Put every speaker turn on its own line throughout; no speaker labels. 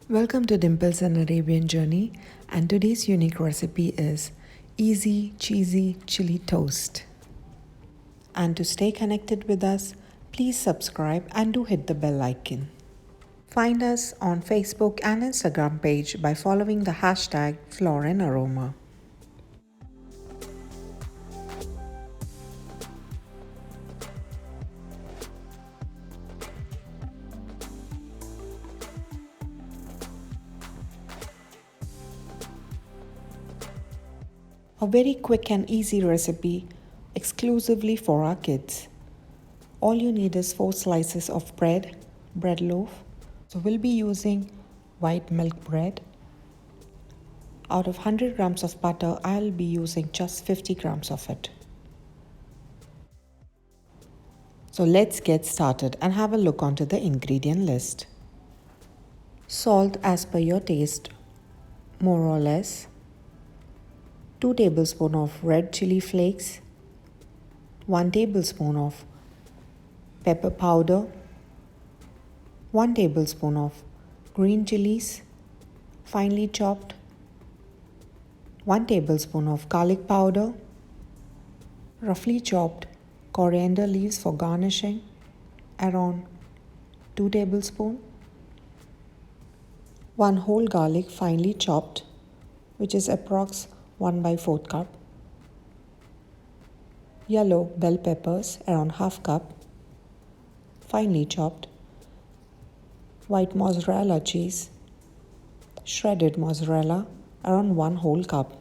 Welcome to Dimples and Arabian Journey, and today's unique recipe is easy cheesy chili toast. And to stay connected with us, please subscribe and do hit the bell icon. Find us on Facebook and Instagram page by following the hashtag #FloraAndAroma. A very quick and easy recipe exclusively for our kids. All you need is 4 slices of bread loaf. So we'll be using white milk bread. Out of 100 grams of butter, I'll be using just 50 grams of it. So let's get started and have a look onto the ingredient list. Salt as per your taste, more or less. 2 tablespoons of red chili flakes, 1 tablespoon of pepper powder, 1 tablespoon of green chilies, finely chopped, 1 tablespoon of garlic powder, roughly chopped coriander leaves for garnishing, around 2 tablespoons, 1 whole garlic finely chopped, which is approx 1/4 cup, yellow bell peppers around half cup, finely chopped, white mozzarella cheese, shredded mozzarella around 1 whole cup.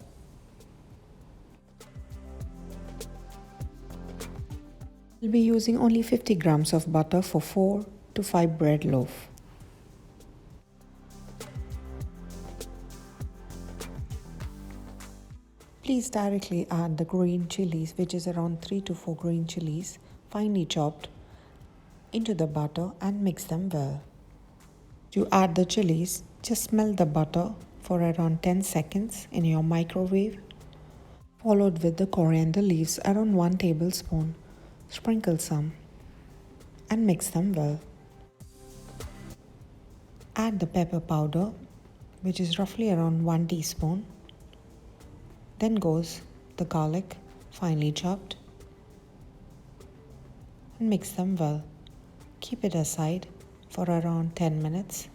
We'll be using only 50 grams of butter for 4 to 5 bread loaf. Please directly add the green chilies, which is around 3 to 4 green chilies, finely chopped, into the butter and mix them well. To add the chilies, just melt the butter for around 10 seconds in your microwave, followed with the coriander leaves around 1 tablespoon. Sprinkle some and mix them well. Add the pepper powder, which is roughly around 1 teaspoon. Then goes the garlic, finely chopped, and mix them well. Keep it aside for around 10 minutes.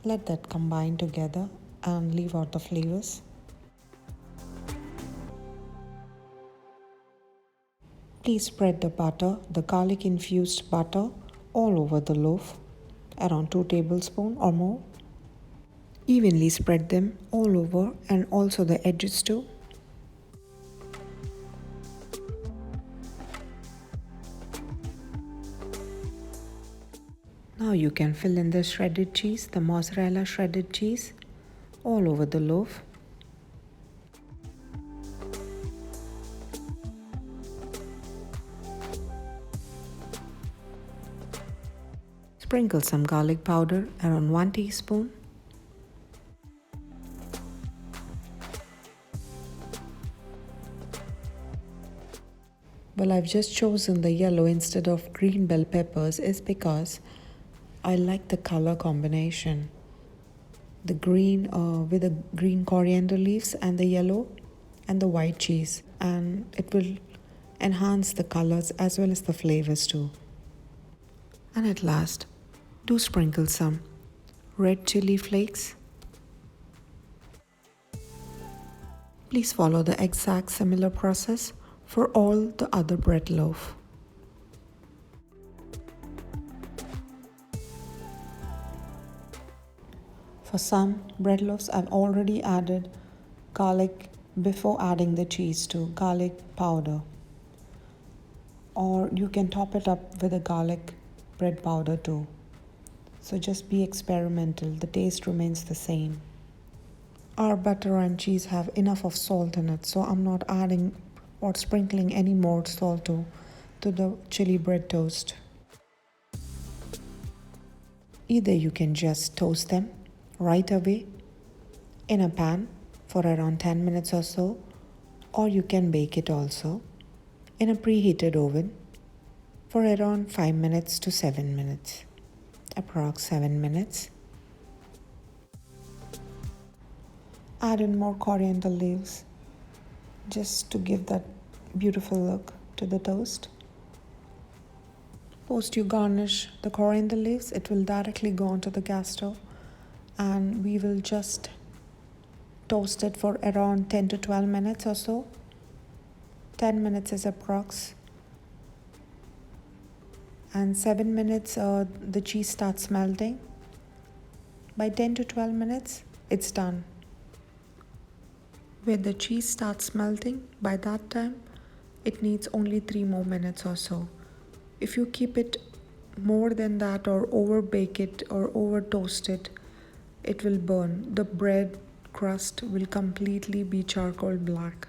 Let that combine together and leave out the flavors. Please spread the butter, the garlic infused butter, all over the loaf, around 2 tablespoons or more. Evenly spread them all over and also the edges too. Now you can fill in the shredded cheese, the mozzarella shredded cheese, all over the loaf. Sprinkle some garlic powder, around 1 teaspoon. Well, I've just chosen the yellow instead of green bell peppers is because I like the color combination. The green with the green coriander leaves and the yellow and the white cheese, and it will enhance the colors as well as the flavors too. And at last, do sprinkle some red chili flakes. Please follow the exact similar process for all the other bread loaf. For some bread loaves, I've already added garlic before adding the cheese to garlic powder. Or you can top it up with a garlic bread powder too. So just be experimental, the taste remains the same. Our butter and cheese have enough of salt in it, so I'm not adding or sprinkling any more salt to the chili bread toast. Either you can just toast them right away in a pan for around 10 minutes or so, or you can bake it also in a preheated oven for around 5 minutes to 7 minutes, approx 7 minutes. add in more coriander leaves just to give that beautiful look to the toast. Post you garnish the coriander leaves, it will directly go onto the gas stove and we will just toast it for around 10 to 12 minutes or so. 10 minutes is approx. And 7 minutes the cheese starts melting. By 10 to 12 minutes it's done. When the cheese starts melting, by that time it needs only 3 more minutes or so. If you keep it more than that or over bake it or over toast it, it will burn. The bread crust will completely be charcoal black.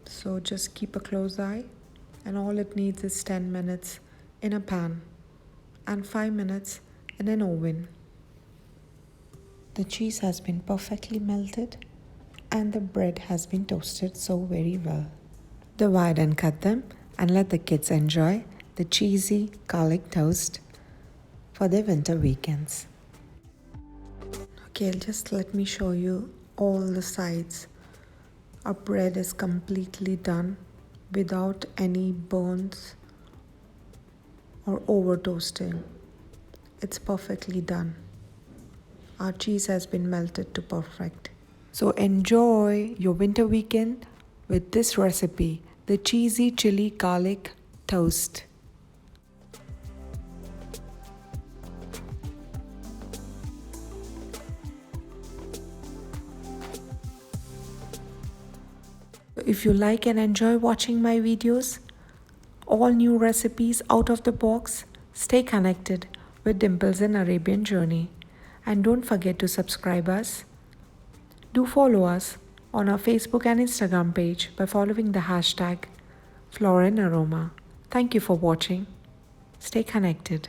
So just keep a close eye, and all it needs is 10 minutes in a pan and 5 minutes in an oven. The cheese has been perfectly melted and the bread has been toasted so very well. Divide and cut them and let the kids enjoy the cheesy garlic toast for their winter weekends. Okay, just let me show you all the sides. Our bread is completely done without any burns or over toasting. It's perfectly done. Our cheese has been melted to perfect. So enjoy your winter weekend with this recipe, the cheesy chili garlic toast. If you like and enjoy watching my videos, all new recipes out of the box, stay connected with Dimples and Arabian Journey. And don't forget to subscribe us. Do follow us on our Facebook and Instagram page by following the hashtag #FloraAndAroma. Thank you for watching. Stay connected.